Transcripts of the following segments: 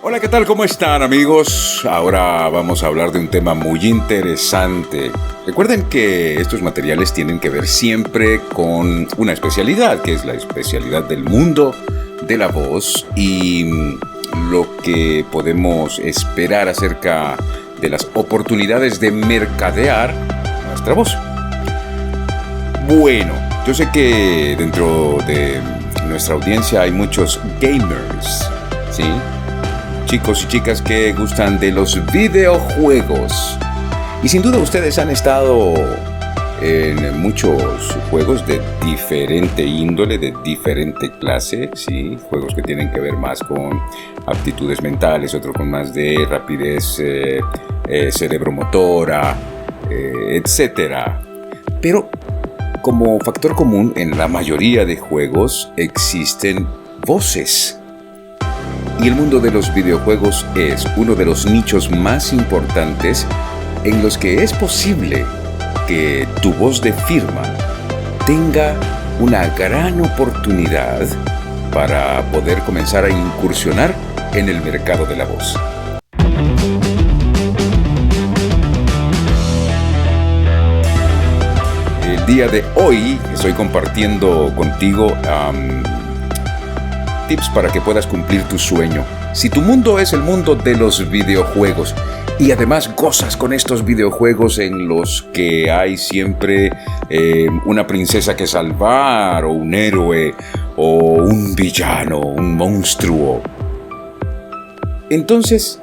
Hola, ¿qué tal? ¿Cómo están, amigos? Ahora vamos a hablar de un tema muy interesante. Recuerden que estos materiales tienen que ver siempre con una especialidad, que es la especialidad del mundo de la voz y lo que podemos esperar acerca de las oportunidades de mercadear nuestra voz. Bueno, yo sé que dentro de nuestra audiencia hay muchos gamers, ¿sí? Chicos y chicas que gustan de los videojuegos. Y sin duda ustedes han estado en muchos juegos de diferente índole, de diferente clase, ¿sí? Juegos que tienen que ver más con aptitudes mentales, otros con más de rapidez cerebromotora, etc. Pero como factor común en la mayoría de juegos existen voces. Y el mundo de los videojuegos es uno de los nichos más importantes en los que es posible que tu voz de firma tenga una gran oportunidad para poder comenzar a incursionar en el mercado de la voz. El día de hoy estoy compartiendo contigo tips para que puedas cumplir tu sueño. Si tu mundo es el mundo de los videojuegos y además gozas con estos videojuegos en los que hay siempre una princesa que salvar o un héroe o un villano, un monstruo, entonces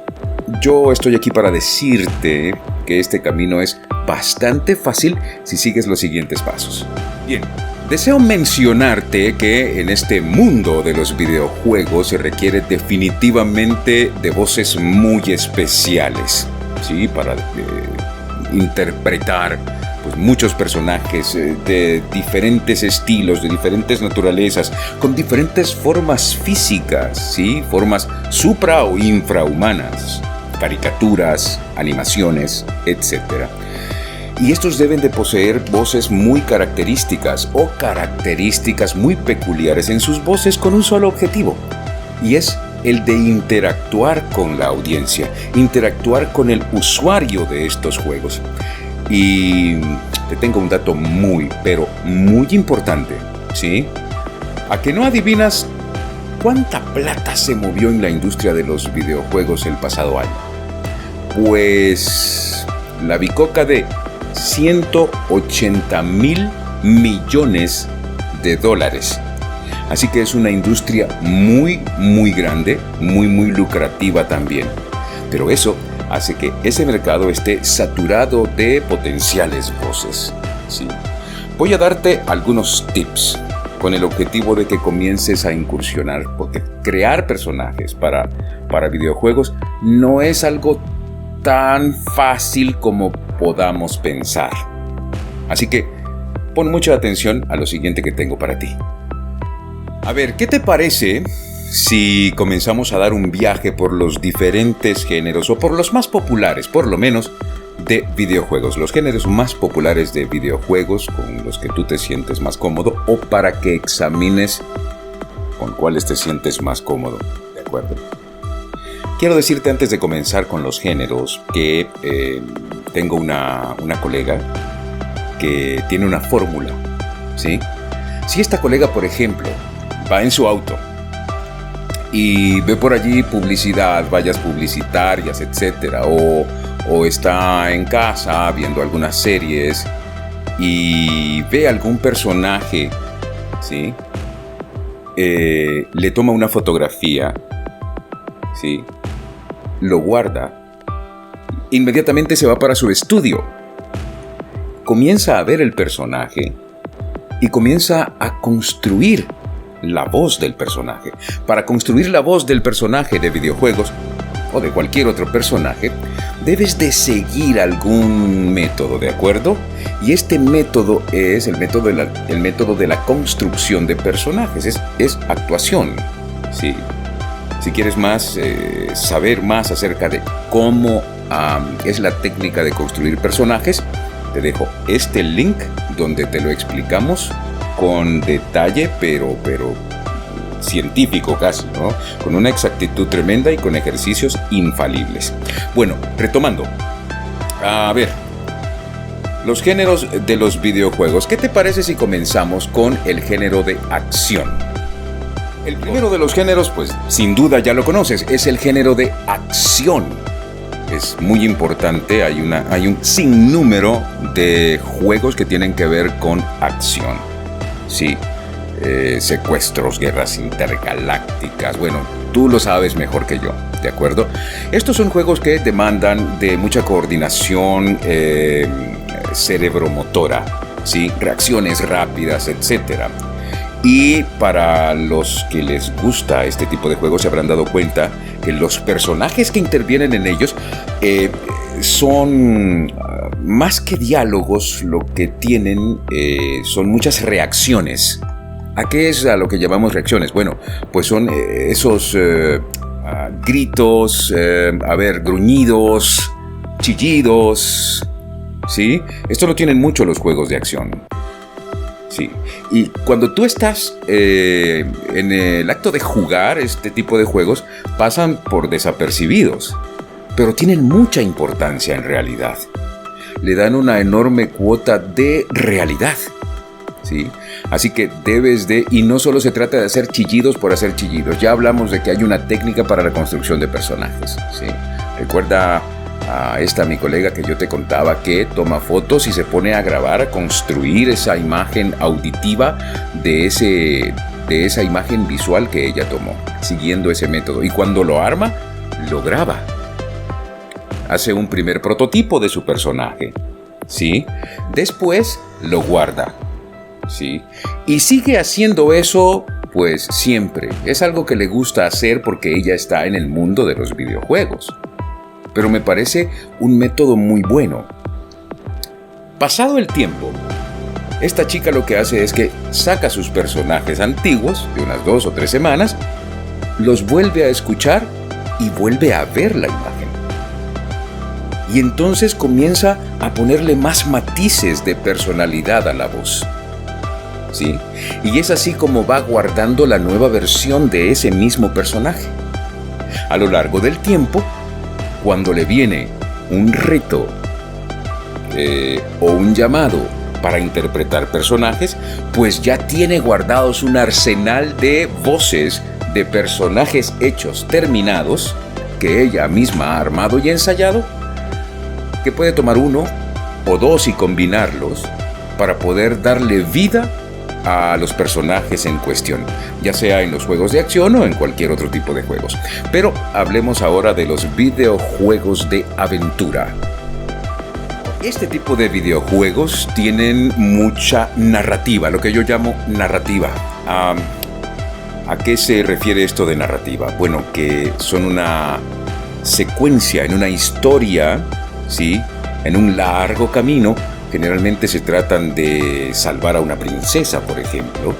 yo estoy aquí para decirte que este camino es bastante fácil si sigues los siguientes pasos. Bien. Deseo mencionarte que en este mundo de los videojuegos se requiere definitivamente de voces muy especiales, ¿sí? Para interpretar pues, muchos personajes de diferentes estilos, de diferentes naturalezas, con diferentes formas físicas, ¿sí? Formas supra o infrahumanas, caricaturas, animaciones, etc. Y estos deben de poseer voces muy características o características muy peculiares en sus voces con un solo objetivo, y es el de interactuar con la audiencia, interactuar con el usuario de estos juegos. Y te tengo un dato muy, pero muy importante, ¿sí? ¿A que no adivinas cuánta plata se movió en la industria de los videojuegos el pasado año? Pues la bicoca de $180,000 millones. Así que es una industria muy, muy grande, muy, muy lucrativa también. Pero eso hace que ese mercado esté saturado de potenciales voces, ¿sí? Voy a darte algunos tips con el objetivo de que comiences a incursionar, porque crear personajes para videojuegos no es algo tan fácil como podamos pensar. Así que pon mucha atención a lo siguiente que tengo para ti. A ver, ¿qué te parece si comenzamos a dar un viaje por los diferentes géneros, o por los más populares, por lo menos, de videojuegos? Los géneros más populares de videojuegos con los que tú te sientes más cómodo, o para que examines con cuáles te sientes más cómodo, ¿de acuerdo? Quiero decirte antes de comenzar con los géneros que tengo una colega que tiene una fórmula, ¿sí? Si esta colega, por ejemplo, va en su auto y ve por allí publicidad, vallas publicitarias, etcétera, o está en casa viendo algunas series y ve algún personaje, ¿sí? Le toma una fotografía, ¿sí? Lo guarda, inmediatamente se va para su estudio, comienza a ver el personaje y comienza a construir la voz del personaje. Para construir la voz del personaje de videojuegos o de cualquier otro personaje, debes de seguir algún método, ¿de acuerdo? Y este método es el método de la construcción de personajes, es actuación, ¿sí? Si quieres saber más acerca de cómo es la técnica de construir personajes, te dejo este link donde te lo explicamos con detalle, pero científico casi, ¿no? Con una exactitud tremenda y con ejercicios infalibles. Bueno, retomando. A ver, los géneros de los videojuegos. ¿Qué te parece si comenzamos con el género de acción? El primero de los géneros, pues sin duda ya lo conoces, es el género de acción. Es muy importante, hay un sinnúmero de juegos que tienen que ver con acción. Sí, secuestros, guerras intergalácticas, bueno, tú lo sabes mejor que yo, ¿de acuerdo? Estos son juegos que demandan de mucha coordinación cerebromotora, ¿sí? Reacciones rápidas, etcétera. Y para los que les gusta este tipo de juegos se habrán dado cuenta que los personajes que intervienen en ellos son más que diálogos, lo que tienen son muchas reacciones. ¿A qué es a lo que llamamos reacciones? Bueno, pues son esos gritos, gruñidos, chillidos, ¿sí? Esto lo tienen mucho los juegos de acción. Sí. Y cuando tú estás en el acto de jugar este tipo de juegos, pasan por desapercibidos, pero tienen mucha importancia en realidad. Le dan una enorme cuota de realidad, ¿sí? Así que debes de... Y no solo se trata de hacer chillidos por hacer chillidos, ya hablamos de que hay una técnica para la construcción de personajes, ¿sí? Recuerda a mi colega que yo te contaba que toma fotos y se pone a grabar, a construir esa imagen auditiva de esa imagen visual que ella tomó, siguiendo ese método. Y cuando lo arma, lo graba. Hace un primer prototipo de su personaje, ¿sí? Después lo guarda, ¿sí? Y sigue haciendo eso, pues siempre. Es algo que le gusta hacer porque ella está en el mundo de los videojuegos. Pero me parece un método muy bueno. Pasado el tiempo, esta chica lo que hace es que saca sus personajes antiguos de unas 2 o 3 semanas, los vuelve a escuchar y vuelve a ver la imagen. Y entonces comienza a ponerle más matices de personalidad a la voz, ¿sí? Y es así como va guardando la nueva versión de ese mismo personaje. A lo largo del tiempo, cuando le viene un reto o un llamado para interpretar personajes, pues ya tiene guardados un arsenal de voces de personajes hechos, terminados, que ella misma ha armado y ensayado, que puede tomar 1 o 2 y combinarlos para poder darle vida a los personajes en cuestión, ya sea en los juegos de acción o en cualquier otro tipo de juegos. Pero hablemos ahora de los videojuegos de aventura. Este tipo de videojuegos tienen mucha narrativa, lo que yo llamo narrativa. ¿A qué se refiere esto de narrativa? Bueno, que son una secuencia, en una historia, ¿sí? En un largo camino. Generalmente se tratan de salvar a una princesa, por ejemplo,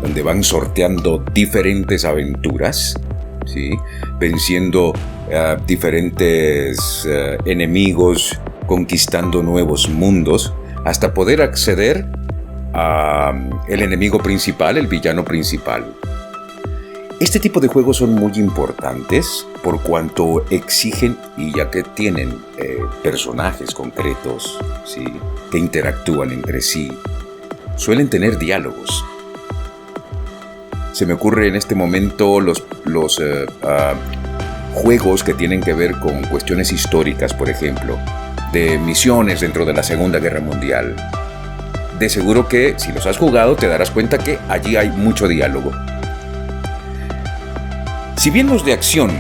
donde van sorteando diferentes aventuras, ¿sí? Venciendo diferentes enemigos, conquistando nuevos mundos, hasta poder acceder al enemigo principal, el villano principal. Este tipo de juegos son muy importantes por cuanto exigen, y ya que tienen personajes concretos, ¿sí? Que interactúan entre sí, suelen tener diálogos. Se me ocurre en este momento los juegos que tienen que ver con cuestiones históricas, por ejemplo, de misiones dentro de la Segunda Guerra Mundial. De seguro que si los has jugado te darás cuenta que allí hay mucho diálogo. Si bien los de acción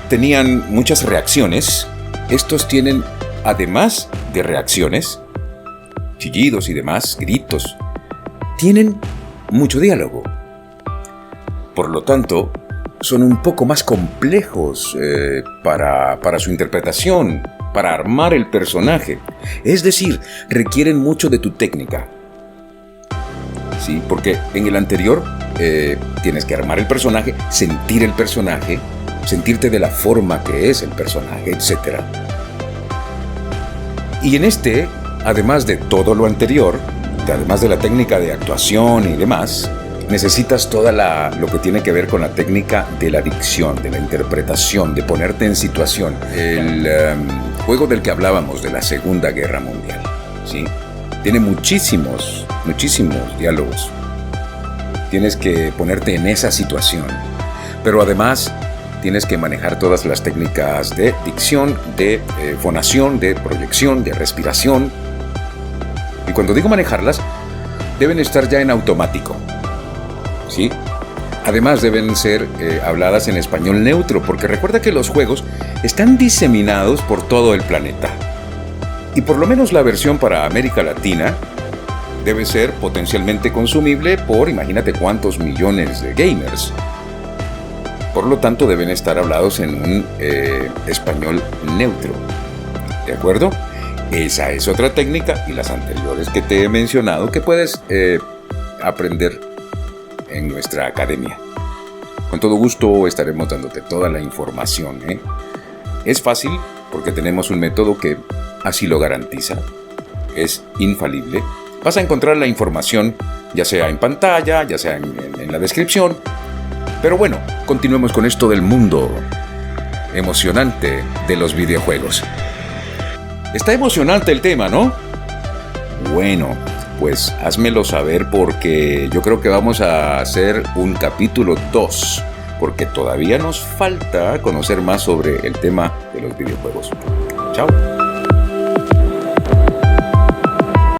tenían muchas reacciones, estos tienen, además de reacciones, chillidos y demás, gritos, tienen mucho diálogo. Por lo tanto, son un poco más complejos para su interpretación, para armar el personaje. Es decir, requieren mucho de tu técnica. ¿Sí? Porque en el anterior tienes que armar el personaje, sentirte de la forma que es el personaje, etc. Y en este, además de todo lo anterior, además de la técnica de actuación y demás, necesitas lo que tiene que ver con la técnica de la dicción, de la interpretación, de ponerte en situación. El juego del que hablábamos, de la Segunda Guerra Mundial, ¿sí? Tiene muchísimos diálogos. Tienes que ponerte en esa situación. Pero además tienes que manejar todas las técnicas de dicción, de fonación, de proyección, de respiración. Y cuando digo manejarlas, deben estar ya en automático, ¿sí? Además deben ser habladas en español neutro, porque recuerda que los juegos están diseminados por todo el planeta. Y por lo menos la versión para América Latina debe ser potencialmente consumible por imagínate cuántos millones de gamers. Por lo tanto, deben estar hablados en un español neutro. ¿De acuerdo? Esa es otra técnica y las anteriores que te he mencionado que puedes aprender en nuestra academia. Con todo gusto estaremos dándote toda la información, ¿eh? Es fácil porque tenemos un método que así lo garantiza. Es infalible. Vas a encontrar la información ya sea en pantalla, ya sea en la descripción. Pero bueno, continuemos con esto del mundo emocionante de los videojuegos. Está emocionante el tema, ¿no? Bueno, pues házmelo saber porque yo creo que vamos a hacer un capítulo 2, porque todavía nos falta conocer más sobre el tema de los videojuegos. Chao.